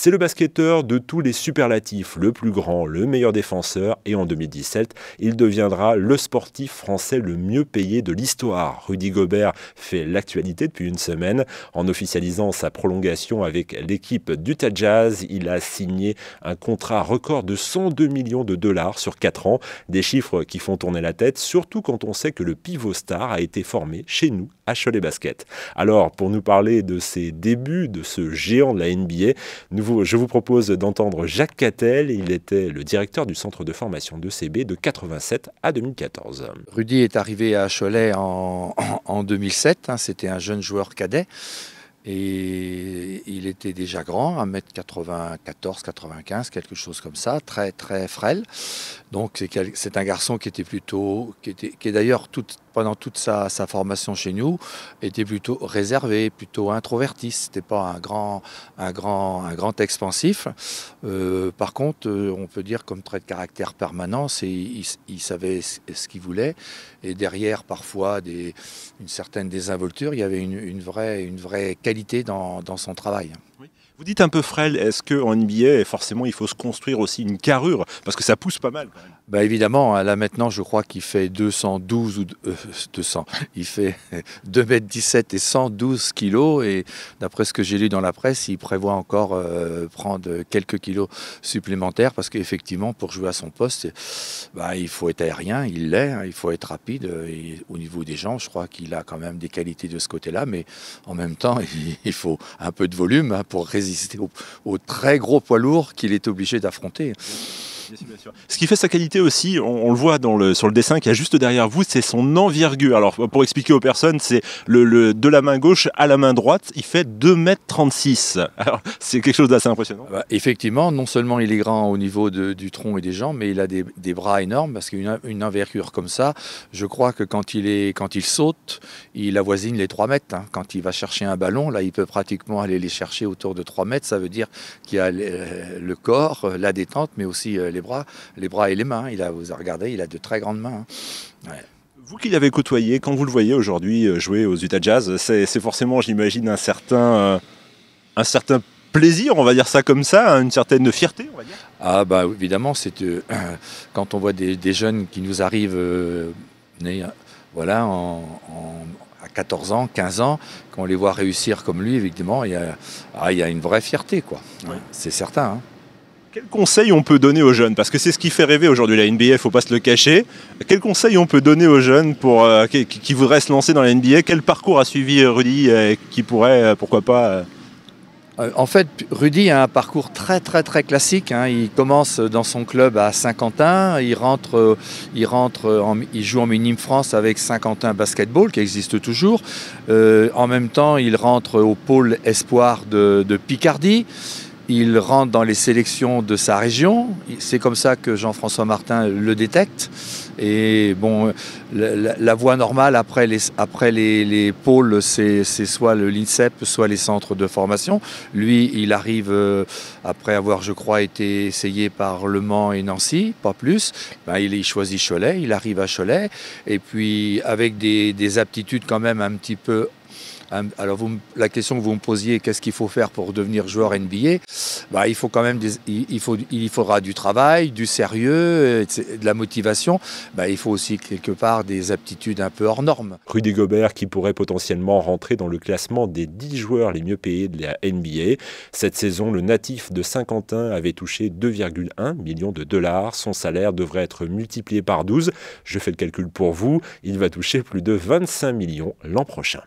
C'est le basketteur de tous les superlatifs, le plus grand, le meilleur défenseur, et en 2017, il deviendra le sportif français le mieux payé de l'histoire. Rudy Gobert fait l'actualité depuis une semaine. En officialisant sa prolongation avec l'équipe d'Utah Jazz, il a signé un contrat record de 102 millions de dollars sur 4 ans. Des chiffres qui font tourner la tête, surtout quand on sait que le pivot star a été formé chez nous à Cholet Basket. Alors, pour nous parler de ses débuts, de ce géant de la NBA, je vous propose d'entendre Jacques Cattel. Il était le directeur du centre de formation de CB de 87 à 2014. Rudy est arrivé à Cholet en 2007. C'était un jeune joueur cadet. Et il était déjà grand, 1m94, 95, quelque chose comme ça, très très frêle. Donc c'est un garçon qui est d'ailleurs pendant toute sa formation chez nous, était plutôt réservé, plutôt introverti. C'était pas un grand expansif. Par contre, on peut dire comme trait de caractère permanent, il savait ce qu'il voulait. Et derrière, parfois, une certaine désinvolture, il y avait une vraie qualité dans son travail. Oui. Vous dites un peu frêle, est-ce qu'en NBA, forcément, il faut se construire aussi une carrure? Parce que ça pousse pas mal quand même. Bah évidemment, là maintenant je crois qu'il fait 212 ou 200. Il fait 2m17 et 112 kilos et d'après ce que j'ai lu dans la presse, il prévoit encore prendre quelques kilos supplémentaires parce qu'effectivement pour jouer à son poste, il faut être aérien, il l'est, il faut être rapide. Et au niveau des jambes, je crois qu'il a quand même des qualités de ce côté-là, mais en même temps il faut un peu de volume pour résister aux très gros poids lourds qu'il est obligé d'affronter. Bien sûr. Ce qui fait sa qualité aussi, on le voit sur le dessin qui est juste derrière vous, c'est son envergure. Alors pour expliquer aux personnes, c'est de la main gauche à la main droite, il fait 2,36 m. Alors c'est quelque chose d'assez impressionnant. Effectivement, non seulement il est grand au niveau du tronc et des jambes, mais il a des bras énormes parce qu'une envergure comme ça, je crois que quand il saute, il avoisine les 3 mètres. Quand il va chercher un ballon, là il peut pratiquement aller les chercher autour de 3 mètres. Ça veut dire qu'il a le corps, la détente, mais aussi les bras et les mains. Vous regardez, il a de très grandes mains. Ouais. Vous qui l'avez côtoyé, quand vous le voyez aujourd'hui jouer aux Utah Jazz, c'est forcément, j'imagine, un certain plaisir, on va dire ça comme ça, une certaine fierté, on va dire. Ah bah évidemment, quand on voit des jeunes qui nous arrivent nés, voilà, à 14 ans, 15 ans, qu'on les voit réussir comme lui, évidemment, il y a une vraie fierté, quoi. Ouais. C'est certain. Hein. Quel conseil on peut donner aux jeunes? Parce que c'est ce qui fait rêver aujourd'hui la NBA, il ne faut pas se le cacher. Quel conseil on peut donner aux jeunes qui voudraient se lancer dans la NBA? Quel parcours a suivi Rudy qui pourrait, pourquoi pas... En fait, Rudy a un parcours très très très classique. Il commence dans son club à Saint-Quentin, il joue en Minime France avec Saint-Quentin Basketball qui existe toujours. En même temps, il rentre au pôle espoir de Picardie. Il rentre dans les sélections de sa région. C'est comme ça que Jean-François Martin le détecte. Et bon, la voie normale après les pôles, c'est soit le l'INSEP, soit les centres de formation. Lui, il arrive, après avoir, je crois, été essayé par Le Mans et Nancy, pas plus. Il choisit Cholet, il arrive à Cholet. Et puis, avec des aptitudes quand même un petit peu... Alors la question que vous me posiez, qu'est-ce qu'il faut faire pour devenir joueur NBA? Il faut quand même il faudra du travail, du sérieux, de la motivation. Il faut aussi quelque part des aptitudes un peu hors normes. Rudy Gobert qui pourrait potentiellement rentrer dans le classement des 10 joueurs les mieux payés de la NBA. Cette saison, le natif de Saint-Quentin avait touché 2,1 millions de dollars. Son salaire devrait être multiplié par 12. Je fais le calcul pour vous. Il va toucher plus de 25 millions l'an prochain.